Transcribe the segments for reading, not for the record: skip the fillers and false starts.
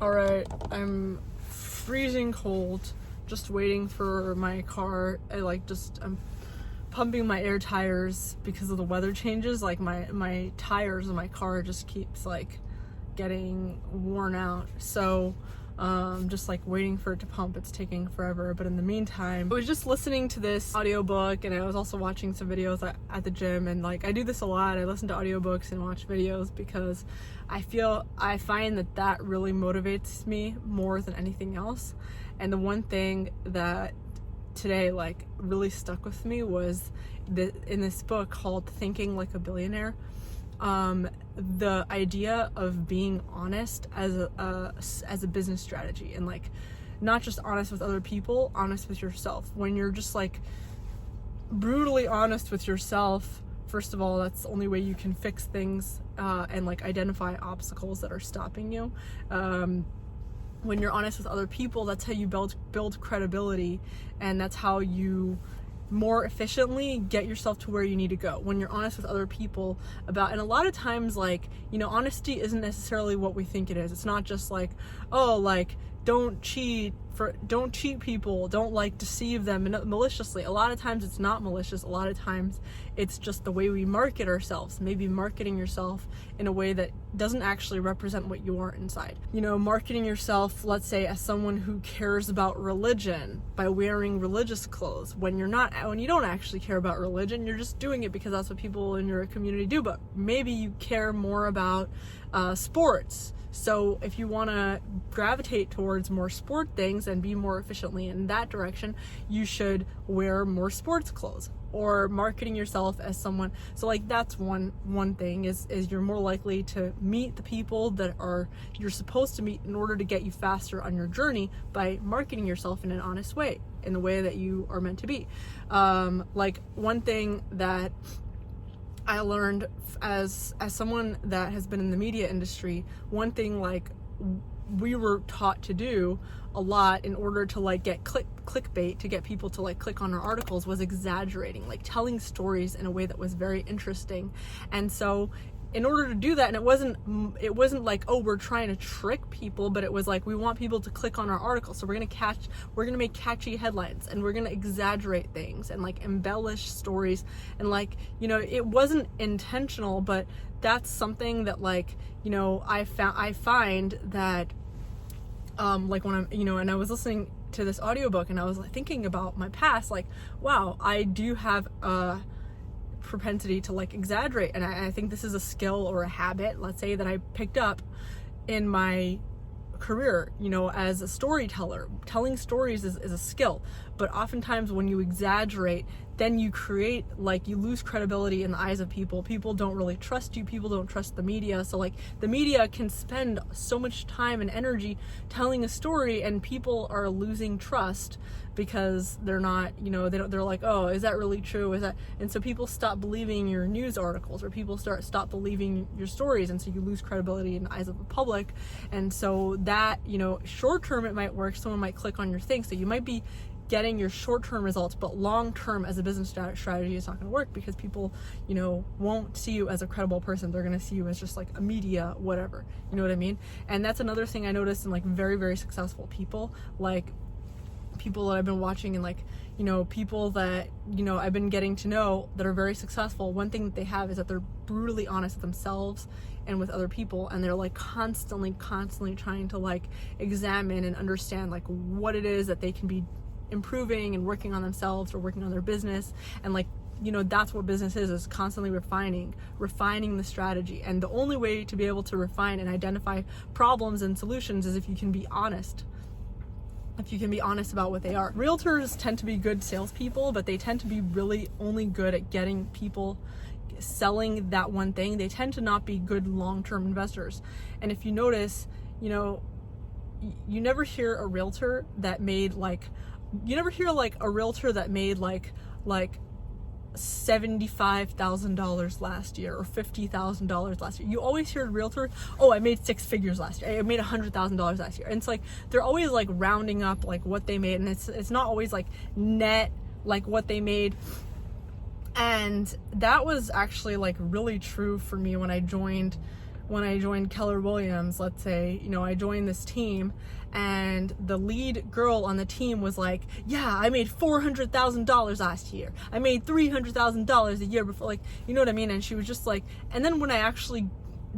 Alright, I'm freezing cold, just waiting for my car. I'm pumping my air tires because of the weather changes. Like my tires in my car just keeps like getting worn out. So just like waiting for it to pump. It's taking forever. But in the meantime, I was just listening to this audiobook, and I was also watching some videos at the gym. And like I do this a lot. I listen to audiobooks and watch videos because I find that really motivates me more than anything else. And the one thing that today like really stuck with me was in this book called Thinking Like a Billionaire, the idea of being honest as a business strategy, and like not just honest with other people, honest with yourself. When you're just like brutally honest with yourself, first of all, that's the only way you can fix things and like identify obstacles that are stopping you. When you're honest with other people, that's how you build credibility, and that's how you more efficiently get yourself to where you need to go. When you're honest with other people and a lot of times, like, you know, honesty isn't necessarily what we think it is. It's not just like, oh, like, don't cheat people, don't like deceive them maliciously. A lot of times it's not malicious. A lot of times it's just the way we market ourselves. Maybe marketing yourself in a way that doesn't actually represent what you are inside. You know, marketing yourself, let's say, as someone who cares about religion by wearing religious clothes when you don't actually care about religion. You're just doing it because that's what people in your community do. But maybe you care more about sports. So if you want to gravitate towards more sport things and be more efficiently in that direction, you should wear more sports clothes. Or marketing yourself as someone. So like that's one thing is you're more likely to meet the people that you're supposed to meet in order to get you faster on your journey by marketing yourself in an honest way, in the way that you are meant to be. Like one thing that I learned as someone that has been in the media industry, one thing like we were taught to do a lot in order to like get clickbait, to get people to like click on our articles, was exaggerating, like telling stories in a way that was very interesting. And so in order to do that, and it wasn't like, oh, we're trying to trick people, but it was like, we want people to click on our article, so we're gonna make catchy headlines, and we're gonna exaggerate things and like embellish stories, and like, you know, it wasn't intentional, but that's something that like, you know, I find that like when I'm, you know, and I was listening to this audiobook and I was like thinking about my past, like, wow, I do have a propensity to like exaggerate, and I think this is a skill or a habit, let's say, that I picked up in my career, you know, as a storyteller. Telling stories is a skill, but oftentimes when you exaggerate, then you lose credibility in the eyes of people. People don't really trust you. People don't trust the media. So like the media can spend so much time and energy telling a story, and people are losing trust because they're not, you know, they're like, oh, is that really true? And so people stop believing your news articles, or people stop believing your stories, and so you lose credibility in the eyes of the public. And so that, you know, short term it might work. Someone might click on your thing, so you might be getting your short-term results, but long-term as a business strategy is not going to work, because people, you know, won't see you as a credible person. They're going to see you as just like a media whatever, you know what I mean? And that's another thing I noticed in like very, very successful people, like people that I've been watching, and like, you know, people that, you know, I've been getting to know that are very successful. One thing that they have is that they're brutally honest with themselves and with other people, and they're like constantly trying to like examine and understand like what it is that they can be improving and working on themselves or working on their business. And like, you know, that's what business is constantly refining the strategy. And the only way to be able to refine and identify problems and solutions is if you can be honest. If you can be honest about what they are. Realtors tend to be good salespeople, but they tend to be really only good at getting people selling that one thing. They tend to not be good long-term investors. And if you notice, you know, you never hear a realtor that made like $75,000 last year or $50,000 last year. You always hear a realtor, oh, I made 6 figures last year. I made $100,000 last year. And it's like, they're always like rounding up like what they made. And it's not always like net, like what they made. And that was actually like really true for me when I joined when I joined Keller Williams, let's say, you know, I joined this team and the lead girl on the team was like, yeah, I made $400,000 last year. I made $300,000 a year before, like, you know what I mean? And she was just like, and then when I actually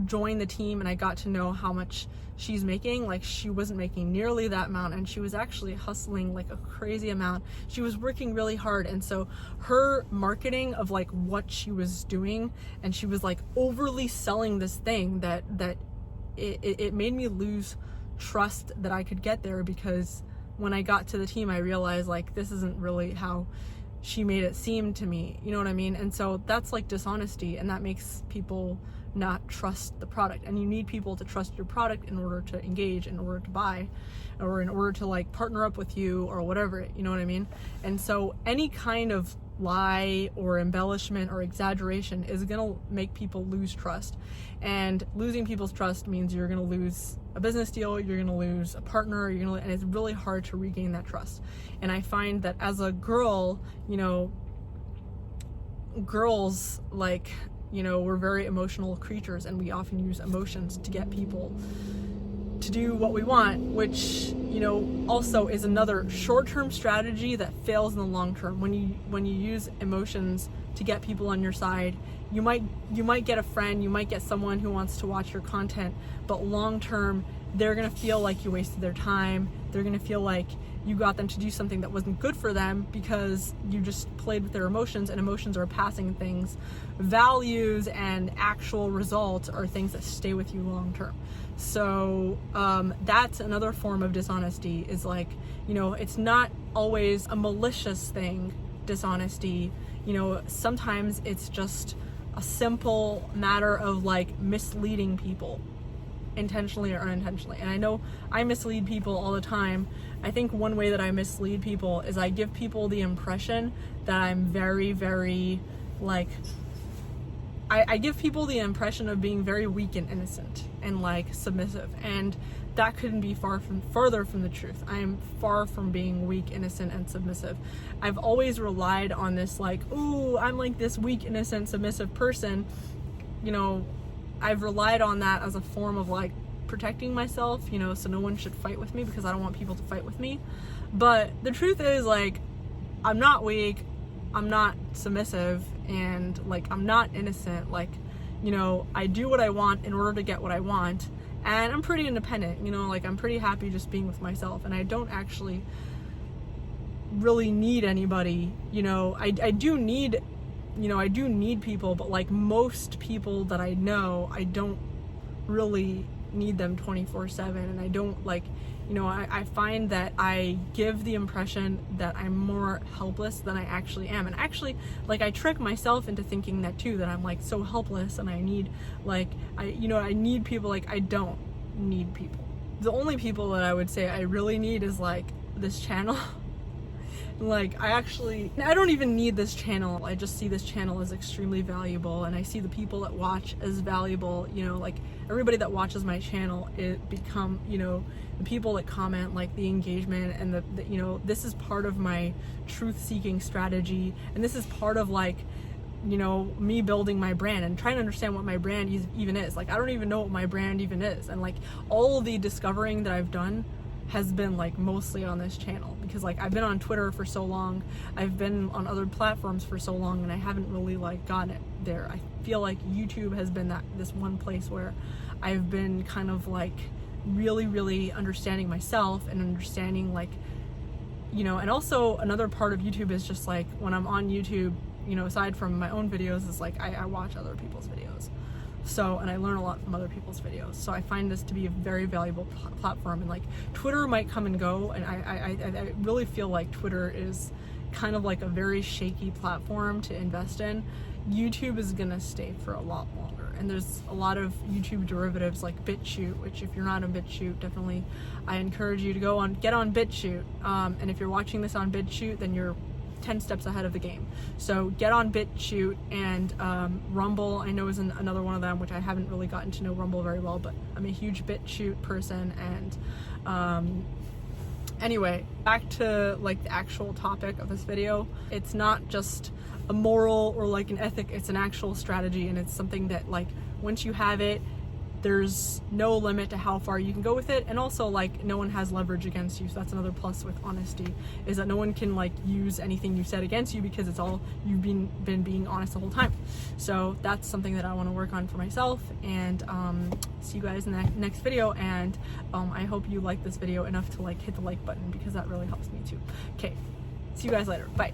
joined the team and I got to know how much she's making, like, she wasn't making nearly that amount, and she was actually hustling like a crazy amount. She was working really hard, and so her marketing of like what she was doing, and she was like overly selling this thing that it made me lose trust that I could get there, because when I got to the team I realized like this isn't really how she made it seem to me, you know what I mean? And so that's like dishonesty, and that makes people not trust the product. And you need people to trust your product in order to engage, in order to buy, or in order to like partner up with you or whatever, you know what I mean? And so any kind of lie or embellishment or exaggeration is gonna make people lose trust, and losing people's trust means you're gonna lose a business deal, you're gonna lose a partner, and it's really hard to regain that trust. And I find that as a girl, you know, girls, like, you know, we're very emotional creatures, and we often use emotions to get people to do what we want, which, you know, also is another short-term strategy that fails in the long term. When you use emotions to get people on your side, you might get a friend, you might get someone who wants to watch your content, but long term they're gonna feel like you wasted their time. They're gonna feel like you got them to do something that wasn't good for them because you just played with their emotions, and emotions are passing things. Values and actual results are things that stay with you long term. So that's another form of dishonesty, is like, you know, it's not always a malicious thing, dishonesty. You know, sometimes it's just a simple matter of like misleading people, intentionally or unintentionally. And I know I mislead people all the time. I think one way that I mislead people is I give people the impression that I'm very, very, like, I give people the impression of being very weak and innocent and like submissive, and that couldn't be further from the truth. I am far from being weak, innocent, and submissive. I've always relied on this like, ooh, I'm like this weak, innocent, submissive person. You know, I've relied on that as a form of like protecting myself, you know, so no one should fight with me, because I don't want people to fight with me. But the truth is, like, I'm not weak, I'm not submissive, and like I'm not innocent. Like, you know, I do what I want in order to get what I want, and I'm pretty independent, you know, like I'm pretty happy just being with myself, and I don't actually really need anybody. You know, I do need, you know, I do need people, but like most people that I know, I don't really need them 24/7, and I don't, like, you know, I find that I give the impression that I'm more helpless than I actually am. And actually, like, I trick myself into thinking that too, that I'm like so helpless and I need, like, I need people. Like, I don't need people. The only people that I would say I really need is like this channel. Like, I don't even need this channel. I just see this channel as extremely valuable, and I see the people that watch as valuable. You know, like, everybody that watches my channel, it become, you know, the people that comment, like the engagement, and the you know, this is part of my truth-seeking strategy, and this is part of, like, you know, me building my brand and trying to understand what my brand even is. Like, I don't even know what my brand even is, and like all the discovering that I've done has been like mostly on this channel, because like I've been on Twitter for so long, I've been on other platforms for so long, and I haven't really like gotten it there. I feel like YouTube has been this one place where I've been kind of like really understanding myself and understanding, like, you know. And also another part of YouTube is just like when I'm on YouTube, you know, aside from my own videos, is like I watch other people's videos. So, and I learn a lot from other people's videos. So I find this to be a very valuable platform. And like, Twitter might come and go, and I really feel like Twitter is kind of like a very shaky platform to invest in. YouTube is gonna stay for a lot longer, and there's a lot of YouTube derivatives like BitChute, which if you're not on BitChute, definitely I encourage you to get on BitChute. And if you're watching this on BitChute, then you're 10 steps ahead of the game. So get on BitChute, and Rumble, I know, is another one of them, which I haven't really gotten to know Rumble very well, but I'm a huge BitChute person. And anyway, back to like the actual topic of this video. It's not just a moral or like an ethic, it's an actual strategy, and it's something that, like, once you have it, there's no limit to how far you can go with it, and also like no one has leverage against you. So that's another plus with honesty, is that no one can like use anything you said against you, because it's all you've been being honest the whole time. So that's something that I want to work on for myself. And see you guys in the next video, and I hope you like this video enough to like hit the like button, because that really helps me too. Okay, see you guys later. Bye.